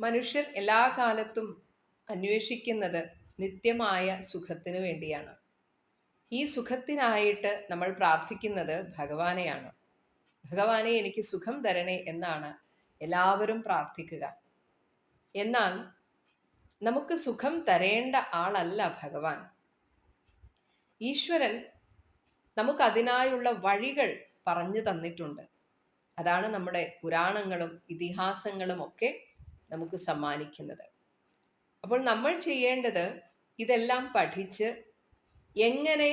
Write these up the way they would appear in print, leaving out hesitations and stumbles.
മനുഷ്യർ എല്ലാ കാലത്തും അന്വേഷിക്കുന്നത് നിത്യമായ സുഖത്തിനു വേണ്ടിയാണ്. ഈ സുഖത്തിനായിട്ട് നമ്മൾ പ്രാർത്ഥിക്കുന്നത് ഭഗവാനെയാണ്. ഭഗവാനെ എനിക്ക് സുഖം തരണേ എന്നാണ് എല്ലാവരും പ്രാർത്ഥിക്കുക. എന്നാൽ നമുക്ക് സുഖം തരേണ്ട ആളല്ല ഭഗവാൻ. ഈശ്വരൻ നമുക്കതിനായുള്ള വഴികൾ പറഞ്ഞു തന്നിട്ടുണ്ട്. അതാണ് നമ്മുടെ പുരാണങ്ങളും ഇതിഹാസങ്ങളും ഒക്കെ നമുക്ക് സമ്മാനിക്കുന്നത്. അപ്പോൾ നമ്മൾ ചെയ്യേണ്ടത് ഇതെല്ലാം പഠിച്ച് എങ്ങനെ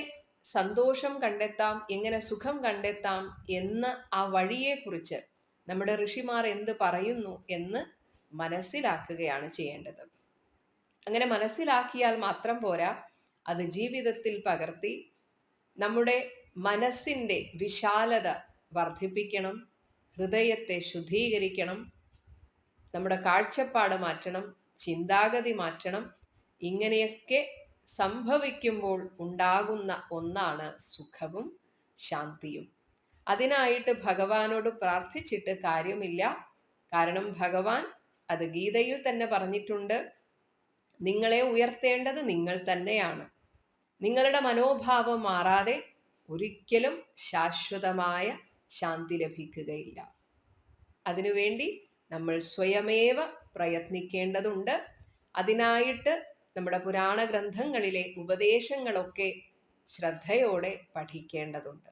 സന്തോഷം കണ്ടെത്താം, എങ്ങനെ സുഖം കണ്ടെത്താം എന്ന് ആ വഴിയെക്കുറിച്ച് നമ്മുടെ ഋഷിമാർ എന്ത് പറയുന്നു എന്ന് മനസ്സിലാക്കുകയാണ് ചെയ്യേണ്ടത്. അങ്ങനെ മനസ്സിലാക്കിയാൽ മാത്രം പോരാ, അത് ജീവിതത്തിൽ പകർത്തി നമ്മുടെ മനസ്സിൻ്റെ വിശാലത വർദ്ധിപ്പിക്കണം, ഹൃദയത്തെ ശുദ്ധീകരിക്കണം, നമ്മുടെ കാഴ്ചപ്പാട് മാറ്റണം, ചിന്താഗതി മാറ്റണം. ഇങ്ങനെയൊക്കെ സംഭവിക്കുമ്പോൾ ഉണ്ടാകുന്ന ഒന്നാണ് സുഖവും ശാന്തിയും. അതിനായിട്ട് ഭഗവാനോട് പ്രാർത്ഥിച്ചിട്ട് കാര്യമില്ല. കാരണം ഭഗവാൻ അത് ഗീതയിൽ തന്നെ പറഞ്ഞിട്ടുണ്ട്. നിങ്ങളെ ഉയർത്തേണ്ടത് നിങ്ങൾ തന്നെയാണ്. നിങ്ങളുടെ മനോഭാവം മാറാതെ ഒരിക്കലും ശാശ്വതമായ ശാന്തി ലഭിക്കുകയില്ല. അതിനുവേണ്ടി നമ്മൾ സ്വയമേവ പ്രയത്നിക്കേണ്ടതുണ്ട്. അതിനായിട്ട് നമ്മുടെ പുരാണ ഗ്രന്ഥങ്ങളിലെ ഉപദേശങ്ങളൊക്കെ ശ്രദ്ധയോടെ പഠിക്കേണ്ടതുണ്ട്.